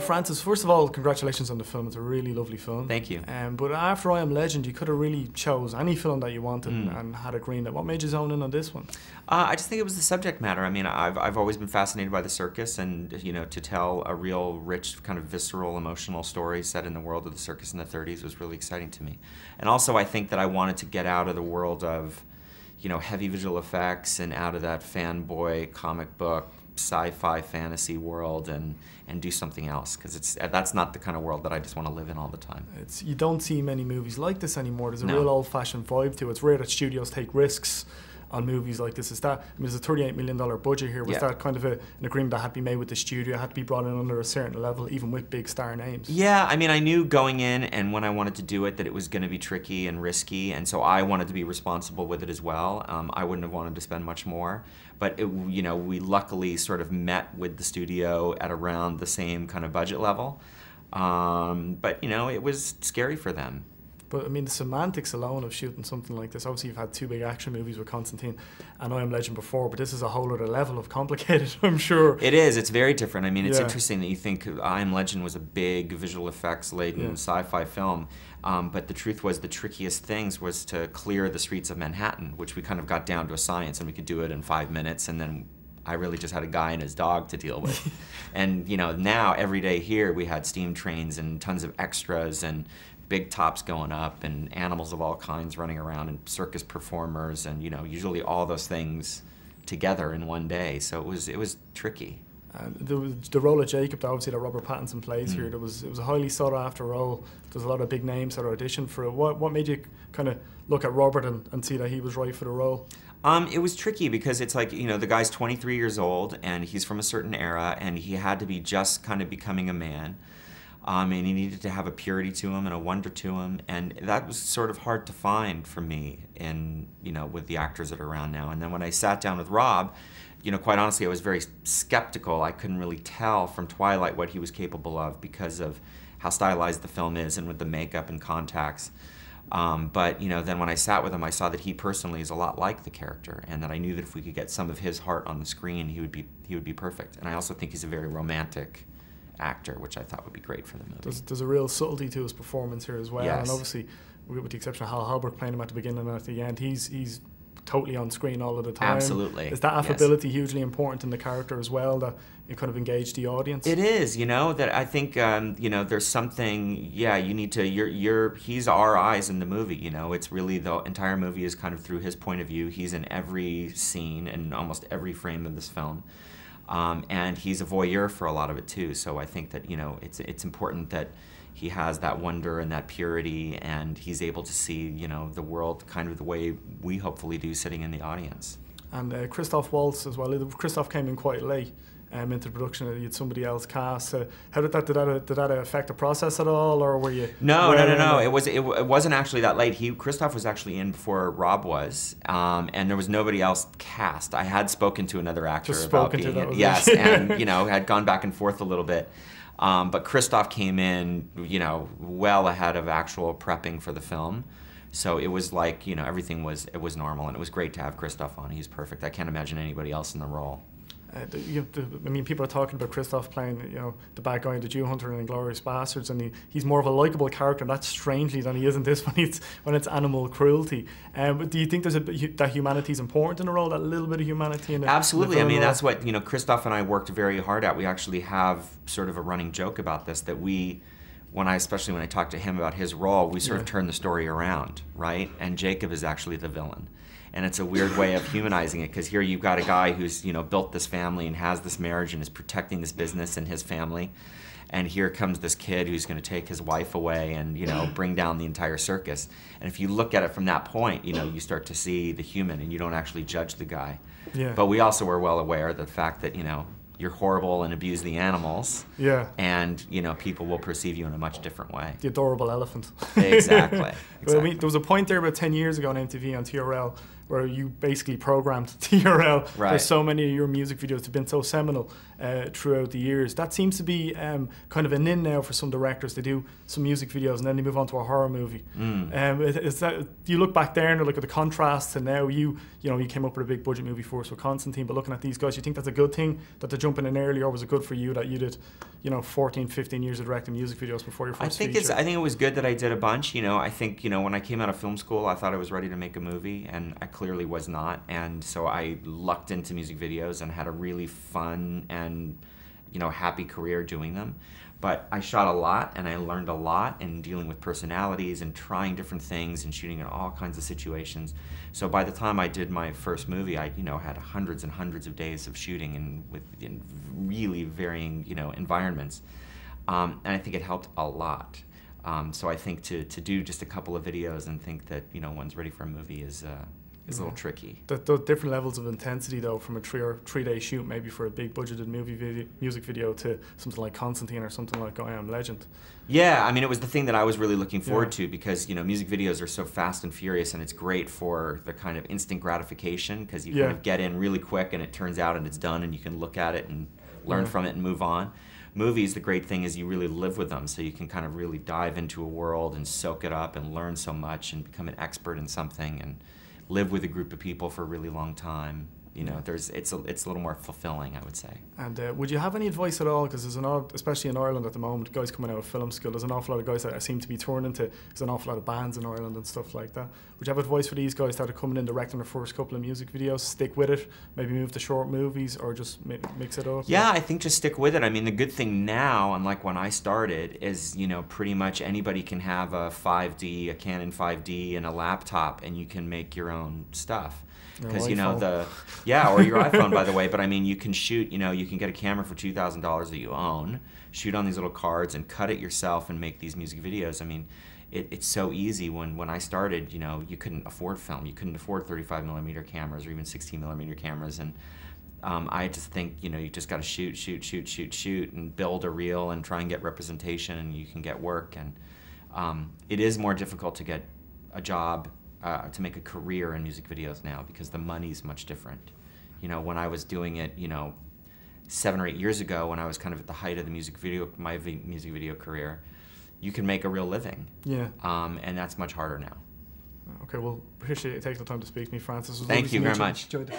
Francis, first of all, congratulations on the film. It's a really lovely film. Thank you. But after I Am Legend, you could have really chose any film that you wanted and had it greenlit. What made you zone in on this one? I just think it was the subject matter. I mean, I've always been fascinated by the circus, and to tell a real rich, kind of visceral, emotional story set in the world of the circus in the 30s was really exciting to me. And also, I think that I wanted to get out of the world of, heavy visual effects and out of that fanboy comic book sci-fi fantasy world and do something else, because that's not the kind of world that I just want to live in all the time. You don't see many movies like this anymore. There's a No. real old-fashioned vibe to it. It's rare that studios take risks on movies like this. There's a $38 million budget here. Was that kind of an agreement that had to be made with the studio, had to be brought in under a certain level, even with big star names? Yeah, I mean, I knew going in and when I wanted to do it that it was going to be tricky and risky, and so I wanted to be responsible with it as well. I wouldn't have wanted to spend much more, but we luckily sort of met with the studio at around the same kind of budget level. But it was scary for them. But I mean, the semantics alone of shooting something like this, obviously you've had two big action movies with Constantine and I Am Legend before, but this is a whole other level of complicated, I'm sure. It is, it's very different. I mean, it's interesting that you think I Am Legend was a big visual effects laden sci-fi film, but the truth was the trickiest things was to clear the streets of Manhattan, which we kind of got down to a science, and we could do it in 5 minutes, and then I really just had a guy and his dog to deal with. And now every day here we had steam trains and tons of extras and big tops going up and animals of all kinds running around and circus performers and usually all those things together in one day. So it was tricky. The role of Jacob, obviously, that Robert Pattinson plays here, it was a highly sought after role. There's a lot of big names that auditioned for it. What made you kind of look at Robert and see that he was right for the role? It was tricky because it's like, the guy's 23 years old and he's from a certain era and he had to be just kind of becoming a man. And he needed to have a purity to him and a wonder to him, and that was sort of hard to find for me with the actors that are around now. And then when I sat down with Rob, quite honestly, I was very skeptical. I couldn't really tell from Twilight what he was capable of because of how stylized the film is and with the makeup and contacts. But then when I sat with him, I saw that he personally is a lot like the character, and that I knew that if we could get some of his heart on the screen, he would be perfect. And I also think he's a very romantic actor, which I thought would be great for the movie. There's a real subtlety to his performance here as well, yes. And obviously, with the exception of Hal Holbrook playing him at the beginning and at the end, he's totally on screen all of the time. Absolutely. Is that affability hugely important in the character as well, that you kind of engage the audience? It is, that I think, there's something, you need to, he's our eyes in the movie, it's really the entire movie is kind of through his point of view. He's in every scene and almost every frame of this film. And he's a voyeur for a lot of it too, so I think that it's important that he has that wonder and that purity, and he's able to see the world kind of the way we hopefully do sitting in the audience. And Christoph Waltz as well. Christoph came in quite late into the production. You had somebody else cast. How did that affect the process at all, or were you? No. It wasn't actually that late. Christoph was actually in before Rob was, and there was nobody else cast. I had spoken to another actor about being in. Yes, and had gone back and forth a little bit. But Christoph came in, well ahead of actual prepping for the film. So it was like, everything was normal, and it was great to have Christoph on. He's perfect. I can't imagine anybody else in the role. People are talking about Christoph playing, the bad guy, the Jew hunter in Inglourious Bastards, and he's more of a likable character, and that's strangely than he is in this when it's animal cruelty. But do you think that humanity is important in the role, that little bit of humanity in it? Absolutely. I mean, that's what Christoph and I worked very hard at. We actually have sort of a running joke about this, that especially when I talked to him about his role, we sort of turn the story around, right? And Jacob is actually the villain. And it's a weird way of humanizing it, because here you've got a guy who's built this family and has this marriage and is protecting this business and his family, and here comes this kid who's going to take his wife away and bring down the entire circus. And if you look at it from that point, you start to see the human, and you don't actually judge the guy. Yeah. But we also were well aware of the fact that you're horrible and abuse the animals. Yeah. And people will perceive you in a much different way. The adorable elephant. Exactly. Well, there was a point there about 10 years ago on MTV on TRL where you basically programmed TRL. Right. There's so many of your music videos have been so seminal throughout the years. That seems to be kind of an in now for some directors. They do some music videos and then they move on to a horror movie. Is that, you look back there and look at the contrast to now, you came up with a big budget movie for us with Constantine, but looking at these guys, you think that's a good thing that they're jumping in early, or was it good for you that you did 14, 15 years of directing music videos before your first feature? I think it was good that I did a bunch. I think when I came out of film school, I thought I was ready to make a movie, and I clearly was not. And so I lucked into music videos and had a really fun and happy career doing them. But I shot a lot, and I learned a lot in dealing with personalities and trying different things and shooting in all kinds of situations. So by the time I did my first movie, I had hundreds and hundreds of days of shooting in really varying environments, and I think it helped a lot. So I think to do just a couple of videos and think that one's ready for a movie is a little tricky. The different levels of intensity, though, from a 3-day shoot, maybe for a big budgeted music video, to something like Constantine or something like I Am Legend. Yeah, I mean, it was the thing that I was really looking forward to, because music videos are so fast and furious, and it's great for the kind of instant gratification, because you kind of get in really quick and it turns out and it's done and you can look at it and learn from it and move on. Movies, the great thing is you really live with them, so you can kind of really dive into a world and soak it up and learn so much and become an expert in something and live with a group of people for a really long time. It's a little more fulfilling, I would say. And would you have any advice at all? Because especially in Ireland at the moment, guys coming out of film school, there's an awful lot of guys that seem to be turned into. There's an awful lot of bands in Ireland and stuff like that. Would you have advice for these guys that are coming in directing their first couple of music videos? Stick with it, maybe move to short movies, or just mix it up? Yeah, I think just stick with it. I mean, the good thing now, unlike when I started, is pretty much anybody can have a Canon 5D and a laptop, and you can make your own stuff. Because or your iPhone, by the way. But I mean, you can shoot. You can get a camera for $2,000 that you own, shoot on these little cards, and cut it yourself and make these music videos. I mean, it's so easy. When I started, you couldn't afford film. You couldn't afford 35mm cameras or even 16mm cameras, and I just think you just got to shoot, and build a reel and try and get representation, and you can get work. And it is more difficult to get a job. To make a career in music videos now, because the money's much different. When I was doing it, 7 or 8 years ago, when I was kind of at the height of my music video career, you can make a real living. Yeah. And that's much harder now. Okay, well, appreciate you taking the time to speak to me, Francis. Thank you very much. Enjoyed the